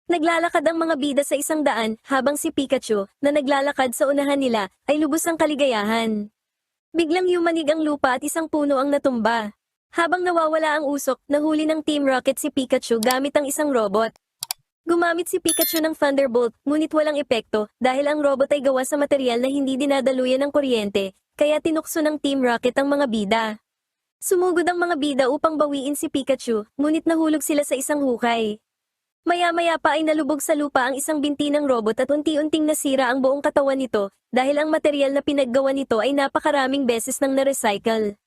Naglalakad ang mga bida sa isang daan habang si Pikachu, na naglalakad sa unahan nila, ay lubos ang kaligayahan. Biglang yumanig ang lupa at isang puno ang natumba. Habang nawawala ang usok, nahuli ng Team Rocket si Pikachu gamit ang isang robot. Gumamit si Pikachu ng Thunderbolt, ngunit walang epekto dahil ang robot ay gawa sa material na hindi dinadaluyan ng kuryente, kaya tinukso ng Team Rocket ang mga bida. Sumugod ang mga bida upang bawiin si Pikachu, ngunit nahulog sila sa isang hukay. Maya-maya pa ay nalubog sa lupa ang isang binti ng robot at unti-unting nasira ang buong katawan nito, dahil ang material na pinaggawa nito ay napakaraming beses nang na-recycle.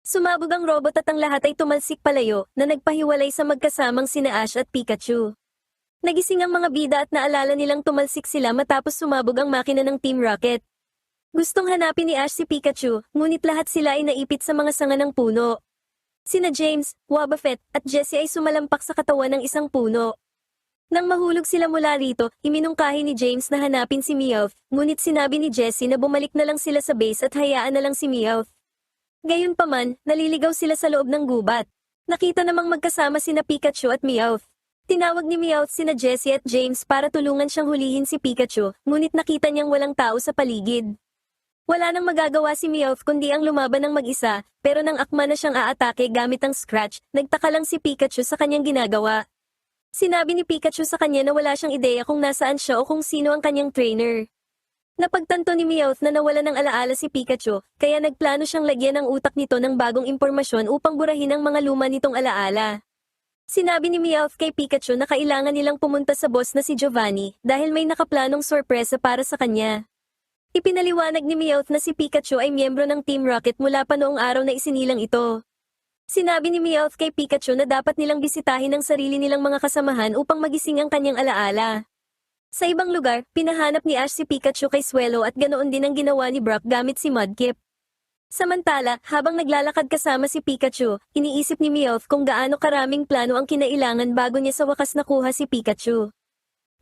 Sumabog ang robot at ang lahat ay tumalsik palayo, na nagpahiwalay sa magkasamang sina Ash at Pikachu. Nagising ang mga bida at naalala nilang tumalsik sila matapos sumabog ang makina ng Team Rocket. Gustong hanapin ni Ash si Pikachu, ngunit lahat sila ay naipit sa mga sanga ng puno. Sina James, Wobbuffet, at Jessie ay sumalampak sa katawan ng isang puno. Nang mahulog sila mula rito, iminungkahi ni James na hanapin si Meowth, ngunit sinabi ni Jessie na bumalik na lang sila sa base at hayaan na lang si Meowth. Gayunpaman, naliligaw sila sa loob ng gubat. Nakita namang magkasama sina Pikachu at Meowth. Tinawag ni Meowth sina Jessie at James para tulungan siyang hulihin si Pikachu, ngunit nakita niyang walang tao sa paligid. Wala nang magagawa si Meowth kundi ang lumaban ng mag-isa, pero nang akma na siyang aatake gamit ang Scratch, nagtaka lang si Pikachu sa kanyang ginagawa. Sinabi ni Pikachu sa kanya na wala siyang ideya kung nasaan siya o kung sino ang kanyang trainer. Napagtanto ni Meowth na nawala ng alaala si Pikachu, kaya nagplano siyang lagyan ng utak nito ng bagong impormasyon upang burahin ang mga luma nitong alaala. Sinabi ni Meowth kay Pikachu na kailangan nilang pumunta sa boss na si Giovanni dahil may nakaplanong sorpresa para sa kanya. Ipinaliwanag ni Meowth na si Pikachu ay miyembro ng Team Rocket mula pa noong araw na isinilang ito. Sinabi ni Meowth kay Pikachu na dapat nilang bisitahin ang sarili nilang mga kasamahan upang magising ang kanyang alaala. Sa ibang lugar, pinahanap ni Ash si Pikachu kay Swellow at ganoon din ang ginawa ni Brock gamit si Mudkip. Samantala, habang naglalakad kasama si Pikachu, iniisip ni Meowth kung gaano karaming plano ang kinailangan bago niya sa wakas nakuha si Pikachu.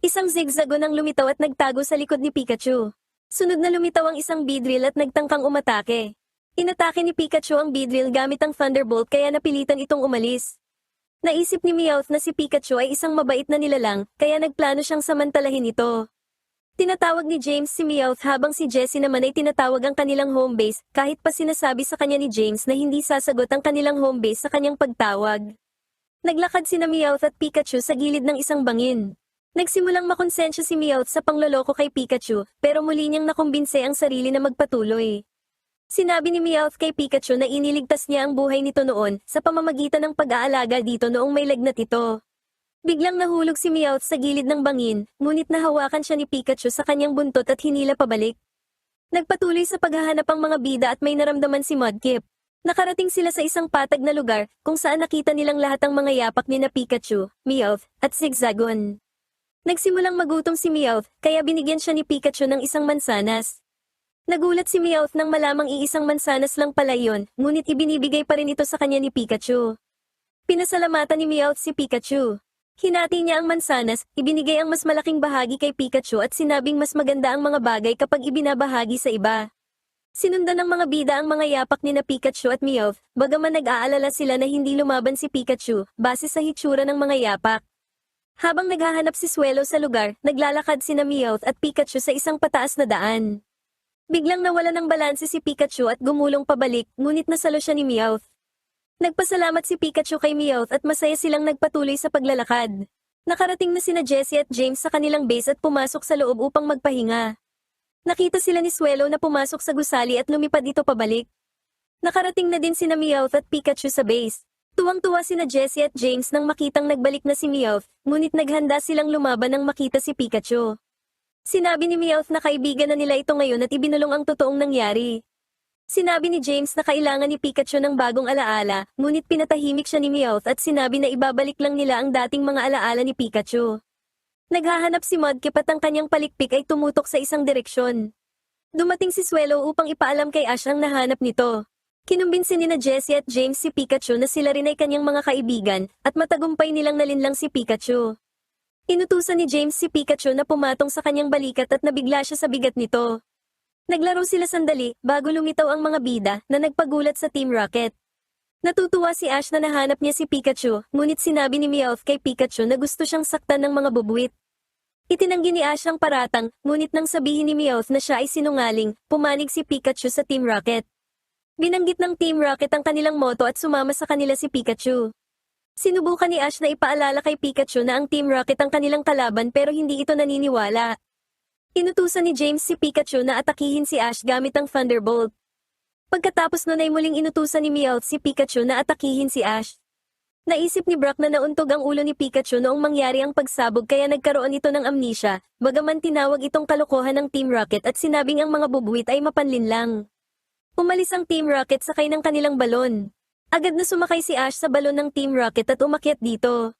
Isang zigzagon ang lumitaw at nagtago sa likod ni Pikachu. Sunod na lumitaw ang isang Beedrill at nagtangkang umatake. Inatake ni Pikachu ang Beedrill gamit ang Thunderbolt kaya napilitan itong umalis. Naisip ni Meowth na si Pikachu ay isang mabait na nilalang, kaya nagplano siyang samantalahin ito. Tinatawag ni James si Meowth habang si Jessie naman ay tinatawag ang kanilang home base, kahit pa sinasabi sa kanya ni James na hindi sasagot ang kanilang home base sa kanyang pagtawag. Naglakad sina Meowth at Pikachu sa gilid ng isang bangin. Nagsimulang makonsensya si Meowth sa pangloloko kay Pikachu, pero muli niyang nakumbinse ang sarili na magpatuloy. Sinabi ni Meowth kay Pikachu na iniligtas niya ang buhay nito noon sa pamamagitan ng pag-aalaga dito noong may lagnat ito. Biglang nahulog si Meowth sa gilid ng bangin, ngunit nahawakan siya ni Pikachu sa kanyang buntot at hinila pabalik. Nagpatuloy sa paghahanap ang mga bida at may naramdaman si Mudkip. Nakarating sila sa isang patag na lugar kung saan nakita nilang lahat ang mga yapak ni na Pikachu, Meowth, at Zigzagoon. Nagsimulang magutom si Meowth, kaya binigyan siya ni Pikachu ng isang mansanas. Nagulat si Meowth nang malamang iisang mansanas lang pala iyon, ngunit ibinibigay pa rin ito sa kanya ni Pikachu. Pinasalamatan ni Meowth si Pikachu. Hinati niya ang mansanas, ibinigay ang mas malaking bahagi kay Pikachu at sinabing mas maganda ang mga bagay kapag ibinabahagi sa iba. Sinundan ng mga bida ang mga yapak ni na Pikachu at Meowth, bagaman nag-aalala sila na hindi lumaban si Pikachu, base sa hitsura ng mga yapak. Habang naghahanap si Swellow sa lugar, naglalakad sina Meowth at Pikachu sa isang pataas na daan. Biglang nawala ng balanse si Pikachu at gumulong pabalik, ngunit nasalo siya ni Meowth. Nagpasalamat si Pikachu kay Meowth at masaya silang nagpatuloy sa paglalakad. Nakarating na sina Jessie at James sa kanilang base at pumasok sa loob upang magpahinga. Nakita sila ni Swellow na pumasok sa gusali at lumipad ito pabalik. Nakarating na din sina Meowth at Pikachu sa base. Tuwang-tuwa sina Jessie at James nang makitang nagbalik na si Meowth, ngunit naghanda silang lumaban nang makita si Pikachu. Sinabi ni Meowth na kaibigan na nila ito ngayon at ibinulong ang totoong nangyari. Sinabi ni James na kailangan ni Pikachu ng bagong alaala, ngunit pinatahimik siya ni Meowth at sinabi na ibabalik lang nila ang dating mga alaala ni Pikachu. Naghahanap si Mudkip at ang kanyang palikpik ay tumutok sa isang direksyon. Dumating si Swellow upang ipaalam kay Ash ang nahanap nito. Kinumbinsi ni na Jessie at James si Pikachu na sila rin ay kanyang mga kaibigan, at matagumpay nilang nalinlang si Pikachu. Inutusan ni James si Pikachu na pumatong sa kanyang balikat at nabigla siya sa bigat nito. Naglaro sila sandali bago lumitaw ang mga bida na nagpagulat sa Team Rocket. Natutuwa si Ash na nahanap niya si Pikachu, ngunit sinabi ni Meowth kay Pikachu na gusto siyang saktan ng mga bubuwit. Itinanggi ni Ash ang paratang, ngunit nang sabihin ni Meowth na siya ay sinungaling, pumanig si Pikachu sa Team Rocket. Binanggit ng Team Rocket ang kanilang motto at sumama sa kanila si Pikachu. Sinubukan ni Ash na ipaalala kay Pikachu na ang Team Rocket ang kanilang kalaban pero hindi ito naniniwala. Inutusan ni James si Pikachu na atakihin si Ash gamit ang Thunderbolt. Pagkatapos nun ay muling inutusan ni Meowth si Pikachu na atakihin si Ash. Naisip ni Brock na nauntog ang ulo ni Pikachu noong mangyari ang pagsabog kaya nagkaroon ito ng amnesia, bagaman tinawag itong kalokohan ng Team Rocket at sinabing ang mga bubuwit ay mapanlinlang. Umalis ang Team Rocket sakay ng kanilang balon. Agad na sumakay si Ash sa balon ng Team Rocket at umakyat dito.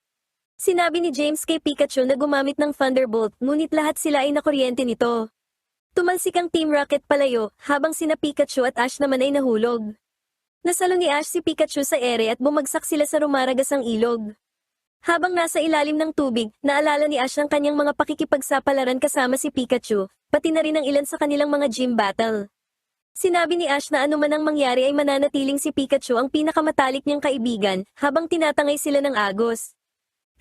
Sinabi ni James kay Pikachu na gumamit ng Thunderbolt, ngunit lahat sila ay nakuryente nito. Tumalsik ang Team Rocket palayo, habang sina Pikachu at Ash naman ay nahulog. Nasalo ni Ash si Pikachu sa ere at bumagsak sila sa rumaragasang ilog. Habang nasa ilalim ng tubig, naalala ni Ash ang kanyang mga pakikipagsapalaran kasama si Pikachu, pati na rin ang ilan sa kanilang mga gym battle. Sinabi ni Ash na anuman ang mangyari ay mananatiling si Pikachu ang pinakamatalik niyang kaibigan, habang tinatangay sila ng agos.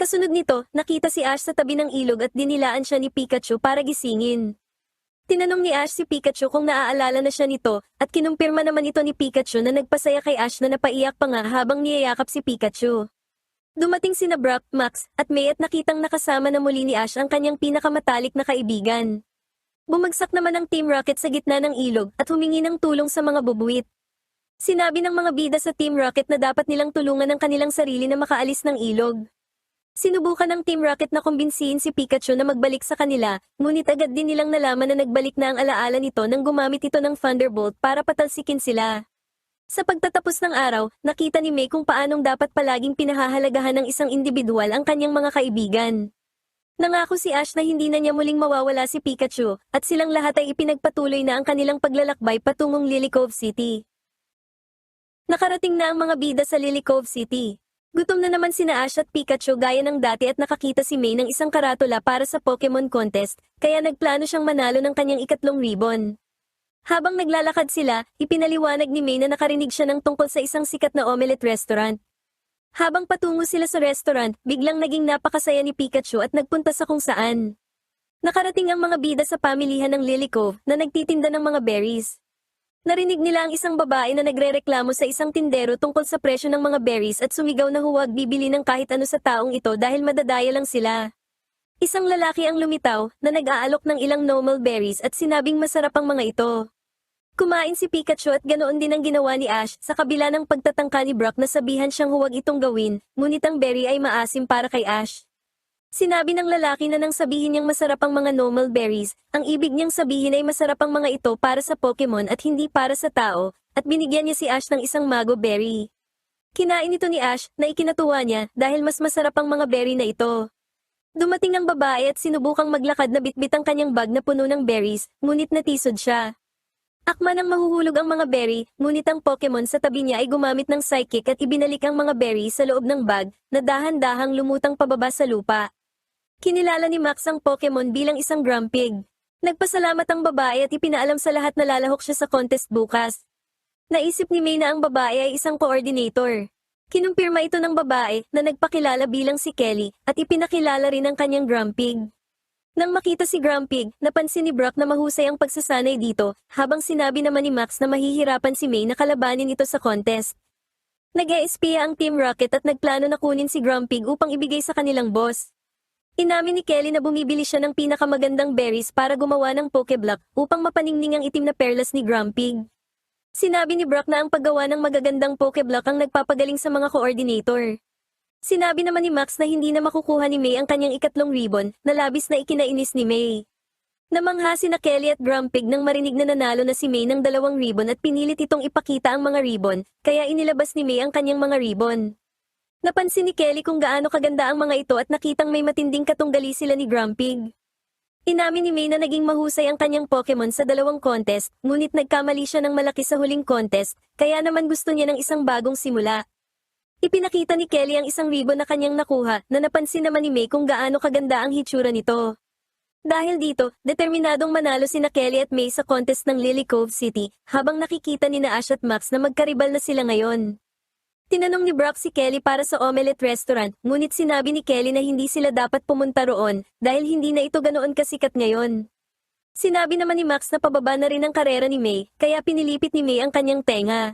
Kasunod nito, nakita si Ash sa tabi ng ilog at dinilaan siya ni Pikachu para gisingin. Tinanong ni Ash si Pikachu kung naaalala na siya nito, at kinumpirma naman ito ni Pikachu na nagpasaya kay Ash na napaiyak pa nga habang niyayakap si Pikachu. Dumating sina Brock, Max, at May at nakitang nakasama na muli ni Ash ang kanyang pinakamatalik na kaibigan. Bumagsak naman ang Team Rocket sa gitna ng ilog at humingi ng tulong sa mga bubuwit. Sinabi ng mga bida sa Team Rocket na dapat nilang tulungan ang kanilang sarili na makaalis ng ilog. Sinubukan ng Team Rocket na kumbinsihin si Pikachu na magbalik sa kanila, ngunit agad din nilang nalaman na nagbalik na ang alaala nito nang gumamit ito ng Thunderbolt para patalsikin sila. Sa pagtatapos ng araw, nakita ni May kung paanong dapat palaging pinahahalagahan ng isang individual ang kanyang mga kaibigan. Nangako si Ash na hindi na niya muling mawawala si Pikachu, at silang lahat ay ipinagpatuloy na ang kanilang paglalakbay patungong Lily Cove City. Nakarating na ang mga bida sa Lily Cove City. Gutom na naman sina Ash at Pikachu gaya ng dati at nakakita si May ng isang karatula para sa Pokemon Contest, kaya nagplano siyang manalo ng kanyang ikatlong ribbon. Habang naglalakad sila, ipinaliwanag ni May na nakarinig siya ng tungkol sa isang sikat na omelette restaurant. Habang patungo sila sa restaurant, biglang naging napakasaya ni Pikachu at nagpunta sa kung saan. Nakarating ang mga bida sa pamilihan ng Lily Cove na nagtitinda ng mga berries. Narinig nila ang isang babae na nagrereklamo sa isang tindero tungkol sa presyo ng mga berries at sumigaw na huwag bibili ng kahit ano sa taong ito dahil madadaya lang sila. Isang lalaki ang lumitaw na nag-aalok ng ilang normal berries at sinabing masarap ang mga ito. Kumain si Pikachu at ganoon din ang ginawa ni Ash sa kabila ng pagtatangka ni Brock na sabihan siyang huwag itong gawin, ngunit ang berry ay maasim para kay Ash. Sinabi ng lalaki na nang sabihin niyang masarap ang mga normal berries, ang ibig niyang sabihin ay masarap ang mga ito para sa Pokemon at hindi para sa tao, at binigyan niya si Ash ng isang Mago Berry. Kinain ito ni Ash na ikinatuwa niya dahil mas masarap ang mga berry na ito. Dumating ang babae at sinubukang maglakad na bitbit ang kanyang bag na puno ng berries, ngunit natisod siya. Akma nang mahuhulog ang mga berry, ngunit ang Pokemon sa tabi niya ay gumamit ng Psychic at ibinalik ang mga berry sa loob ng bag, na dahan-dahang lumutang pababa sa lupa. Kinilala ni Max ang Pokemon bilang isang Grumpig. Nagpasalamat ang babae at ipinaalam sa lahat na lalahok siya sa contest bukas. Naisip ni May na ang babae ay isang coordinator. Kinumpirma ito ng babae na nagpakilala bilang si Kelly at ipinakilala rin ang kanyang Grumpig. Nang makita si Grumpig, napansin ni Brock na mahusay ang pagsasanay dito, habang sinabi naman ni Max na mahihirapan si May na kalabanin ito sa contest. Nag-e-espiya ang Team Rocket at nagplano na kunin si Grumpig upang ibigay sa kanilang boss. Inamin ni Kelly na bumibili siya ng pinakamagandang berries para gumawa ng Pokeblock upang mapaningning ang itim na perlas ni Grumpig. Sinabi ni Brock na ang paggawa ng magagandang Pokeblock ang nagpapagaling sa mga coordinator. Sinabi naman ni Max na hindi na makukuha ni May ang kanyang ikatlong ribbon, na labis na ikinainis ni May. Namangha sina Kelly at Grumpig nang marinig na nanalo na si May ng 2 ribbon at pinilit itong ipakita ang mga ribbon, kaya inilabas ni May ang kanyang mga ribbon. Napansin ni Kelly kung gaano kaganda ang mga ito at nakitang may matinding katunggali sila ni Grumpig. Inamin ni May na naging mahusay ang kanyang Pokemon sa 2 contest, ngunit nagkamali siya ng malaki sa huling contest, kaya naman gusto niya ng isang bagong simula. Ipinakita ni Kelly ang isang ribbon na kanyang nakuha, na napansin naman ni May kung gaano kaganda ang hitsura nito. Dahil dito, determinadong manalo sina Kelly at May sa contest ng Lily Cove City, habang nakikita ni Ash at Max na magkaribal na sila ngayon. Tinanong ni Brock si Kelly para sa Omelette Restaurant, ngunit sinabi ni Kelly na hindi sila dapat pumunta roon dahil hindi na ito ganoon kasikat ngayon. Sinabi naman ni Max na pababa na rin ang karera ni May, kaya pinilipit ni May ang kanyang tenga.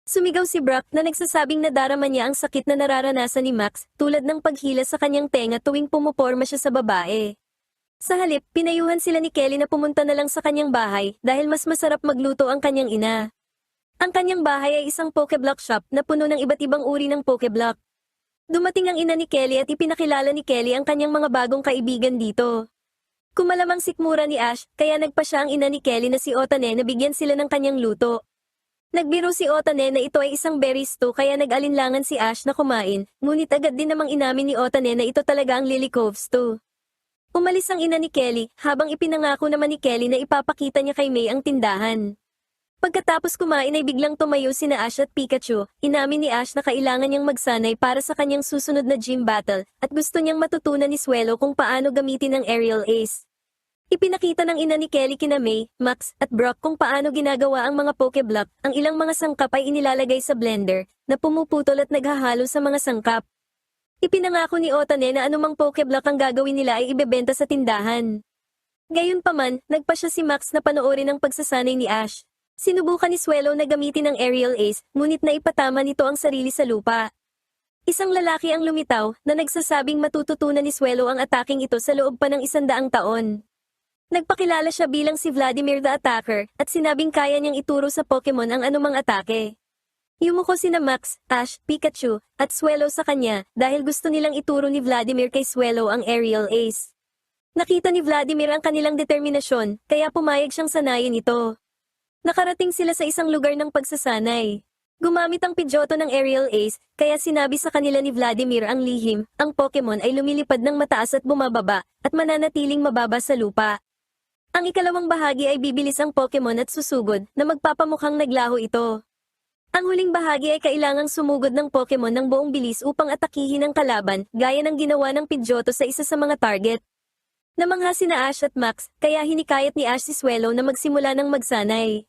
Sumigaw si Brock na nagsasabing nadarama niya ang sakit na nararanasan ni Max tulad ng paghila sa kanyang tenga tuwing pumuporma siya sa babae. Sa halip, pinayuhan sila ni Kelly na pumunta na lang sa kanyang bahay dahil mas masarap magluto ang kanyang ina. Ang kanyang bahay ay isang Pokeblock shop na puno ng iba't ibang uri ng Pokeblock. Dumating ang ina ni Kelly at ipinakilala ni Kelly ang kanyang mga bagong kaibigan dito. Kumalamang sikmura ni Ash, kaya nagpa siya ang ina ni Kelly na si Otane na bigyan sila ng kanyang luto. Nagbiro si Otane na ito ay isang berry stew kaya nag-alinlangan si Ash na kumain, ngunit agad din namang inamin ni Otane na ito talaga ang Lily Cove stew. Umalis ang ina ni Kelly, habang ipinangako naman ni Kelly na ipapakita niya kay May ang tindahan. Pagkatapos kumain ay biglang tumayo sina Ash at Pikachu, inamin ni Ash na kailangan niyang magsanay para sa kanyang susunod na gym battle, at gusto niyang matutunan ni Swellow kung paano gamitin ang aerial ace. Ipinakita ng ina ni Kelly kina May, Max, at Brock kung paano ginagawa ang mga Pokeblock, ang ilang mga sangkap ay inilalagay sa blender, na pumuputol at naghahalo sa mga sangkap. Ipinangako ni Otane na anumang Pokeblock ang gagawin nila ay ibebenta sa tindahan. Gayunpaman, nagpa siya si Max na panoorin ang pagsasanay ni Ash. Sinubukan ni Swellow na gamitin ang aerial ace, ngunit naipatama nito ang sarili sa lupa. Isang lalaki ang lumitaw na nagsasabing matututunan ni Swellow ang ataking ito sa loob pa ng 100 taon. Nagpakilala siya bilang si Vladimir the Attacker at sinabing kaya niyang ituro sa Pokemon ang anumang atake. Yumuko sina Max, Ash, Pikachu, at Swellow sa kanya dahil gusto nilang ituro ni Vladimir kay Swellow ang aerial ace. Nakita ni Vladimir ang kanilang determinasyon, kaya pumayag siyang sanayin ito. Nakarating sila sa isang lugar ng pagsasanay. Gumamit ang Pidgeotto ng aerial ace, kaya sinabi sa kanila ni Vladimir ang lihim, ang Pokemon ay lumilipad ng mataas at bumababa, at mananatiling mababa sa lupa. Ang ikalawang bahagi ay bibilis ang Pokemon at susugod, na magpapamukhang naglaho ito. Ang huling bahagi ay kailangang sumugod ng Pokemon ng buong bilis upang atakihin ang kalaban, gaya ng ginawa ng Pidgeotto sa isa sa mga target. Namangha sina Ash at Max, kaya hinikayat ni Ash si Swellow na magsimula ng magsanay.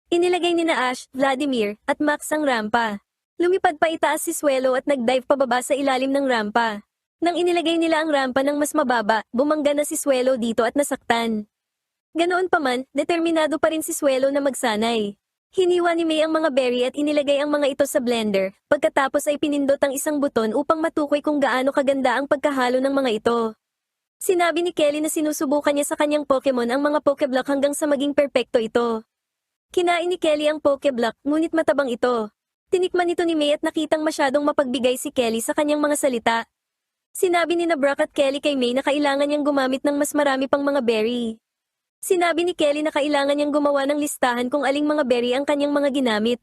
Inilagay ni na Ash, Vladimir, at Max ang rampa. Lumipad pa itaas si Swellow at nag-dive pababa sa ilalim ng rampa. Nang inilagay nila ang rampa ng mas mababa, bumangga na si Swellow dito at nasaktan. Ganoon pa man, determinado pa rin si Swellow na magsanay. Hiniwa ni May ang mga berry at inilagay ang mga ito sa blender, pagkatapos ay pinindot ang isang buton upang matukoy kung gaano kaganda ang pagkahalo ng mga ito. Sinabi ni Kelly na sinusubukan niya sa kanyang Pokemon ang mga Pokeblock hanggang sa maging perpekto ito. Kinain ni Kelly ang Pokeblock, ngunit matabang ito. Tinikman ito ni May at nakitang masyadong mapagbigay si Kelly sa kanyang mga salita. Sinabi ni na Brock at Kelly kay May na kailangan niyang gumamit ng mas marami pang mga berry. Sinabi ni Kelly na kailangan niyang gumawa ng listahan kung aling mga berry ang kanyang mga ginamit.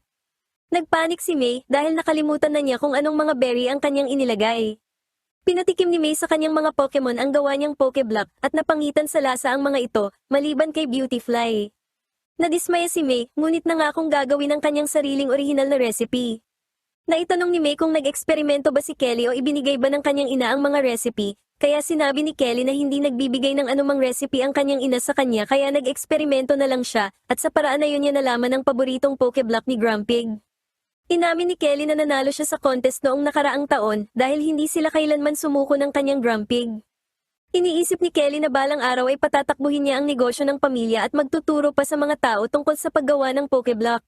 Nagpanik si May dahil nakalimutan na niya kung anong mga berry ang kanyang inilagay. Pinatikim ni May sa kanyang mga Pokemon ang gawa niyang Pokeblock at napangitan sa lasa ang mga ito, maliban kay Beautifly. Nadismaya si May, ngunit nangakong gagawin ang kanyang sariling orihinal na recipe. Naitanong ni May kung nag-eksperimento ba si Kelly o ibinigay ba ng kanyang ina ang mga recipe, kaya sinabi ni Kelly na hindi nagbibigay ng anumang recipe ang kanyang ina sa kanya kaya nag-eksperimento na lang siya, at sa paraan na yun niya nalaman ang paboritong Pokeblock ni Grumpig. Inamin ni Kelly na nanalo siya sa contest noong nakaraang taon dahil hindi sila kailanman sumuko ng kanyang Grumpig. Iniisip ni Kelly na balang araw ay patatakbuhin niya ang negosyo ng pamilya at magtuturo pa sa mga tao tungkol sa paggawa ng Pokeblock.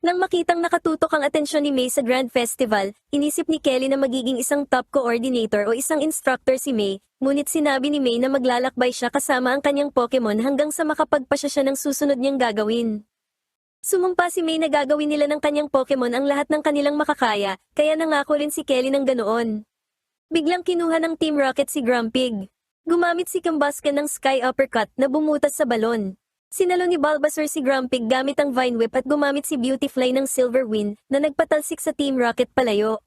Nang makitang nakatutok ang atensyon ni May sa Grand Festival, inisip ni Kelly na magiging isang top coordinator o isang instructor si May, ngunit sinabi ni May na maglalakbay siya kasama ang kanyang Pokemon hanggang sa makapagpasya siya ng susunod niyang gagawin. Sumumpa si May na gagawin nila ng kanyang Pokemon ang lahat ng kanilang makakaya, kaya nangako rin si Kelly ng ganoon. Biglang kinuha ng Team Rocket si Grumpig. Gumamit si Combusken ng Sky Uppercut na bumutas sa balon. Sinalo ni Bulbasaur si Grumpig gamit ang Vine Whip at gumamit si Beautifly ng Silver Wind na nagpatalsik sa Team Rocket palayo.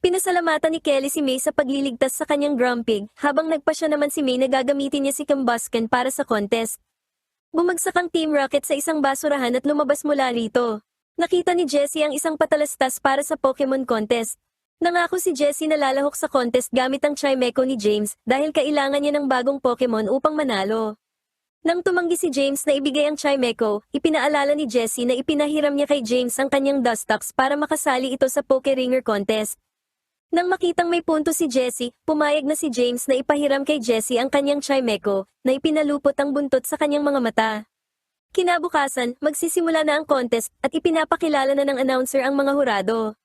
Pinasalamatan ni Kelly si May sa pagliligtas sa kanyang Grumpig, habang nagpasya naman si May na gagamitin niya si Combusken para sa contest. Bumagsak ang Team Rocket sa isang basurahan at lumabas mula rito. Nakita ni Jessie ang isang patalastas para sa Pokemon contest. Nangako si Jessie na lalahok sa contest gamit ang Chimecho ni James dahil kailangan niya ng bagong Pokemon upang manalo. Nang tumanggi si James na ibigay ang Chimeco, ipinaalala ni Jessie na ipinahiram niya kay James ang kanyang Dustox para makasali ito sa Poke Ringer Contest. Nang makitang may punto si Jessie, pumayag na si James na ipahiram kay Jessie ang kanyang Chimeco, na ipinalupot ang buntot sa kanyang mga mata. Kinabukasan, magsisimula na ang contest at ipinapakilala na ng announcer ang mga hurado.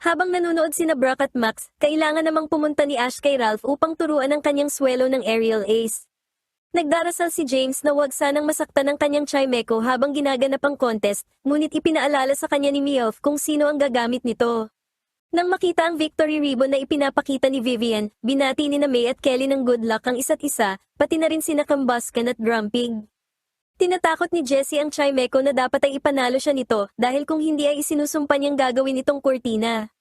Habang nanonood sina Brock at Max, kailangan namang pumunta ni Ash kay Ralph upang turuan ang kanyang swelo ng aerial ace. Nagdarasal si James na huwag sanang masaktan ang kanyang Chimeco habang ginaganap ang contest, ngunit ipinaalala sa kanya ni Meowth kung sino ang gagamit nito. Nang makita ang victory ribbon na ipinapakita ni Vivian, binati ni na May at Kelly ng good luck ang isa't isa, pati na rin sina Combusken at Grumpig. Tinatakot ni Jessie ang Chimeco na dapat ay ipanalo siya nito dahil kung hindi ay isinusumpa niyang gagawin itong kurtina.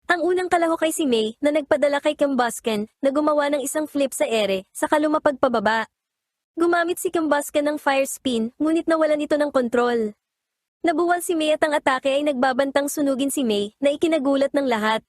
Ang unang kalahok ay si May na nagpadala kay Combusken na gumawa ng isang flip sa ere, saka lumapag pababa. Gumamit si Combusken ng fire spin, ngunit nawalan ito ng kontrol. Nabuwal si May at ang atake ay nagbabantang sunugin si May, na ikinagulat ng lahat.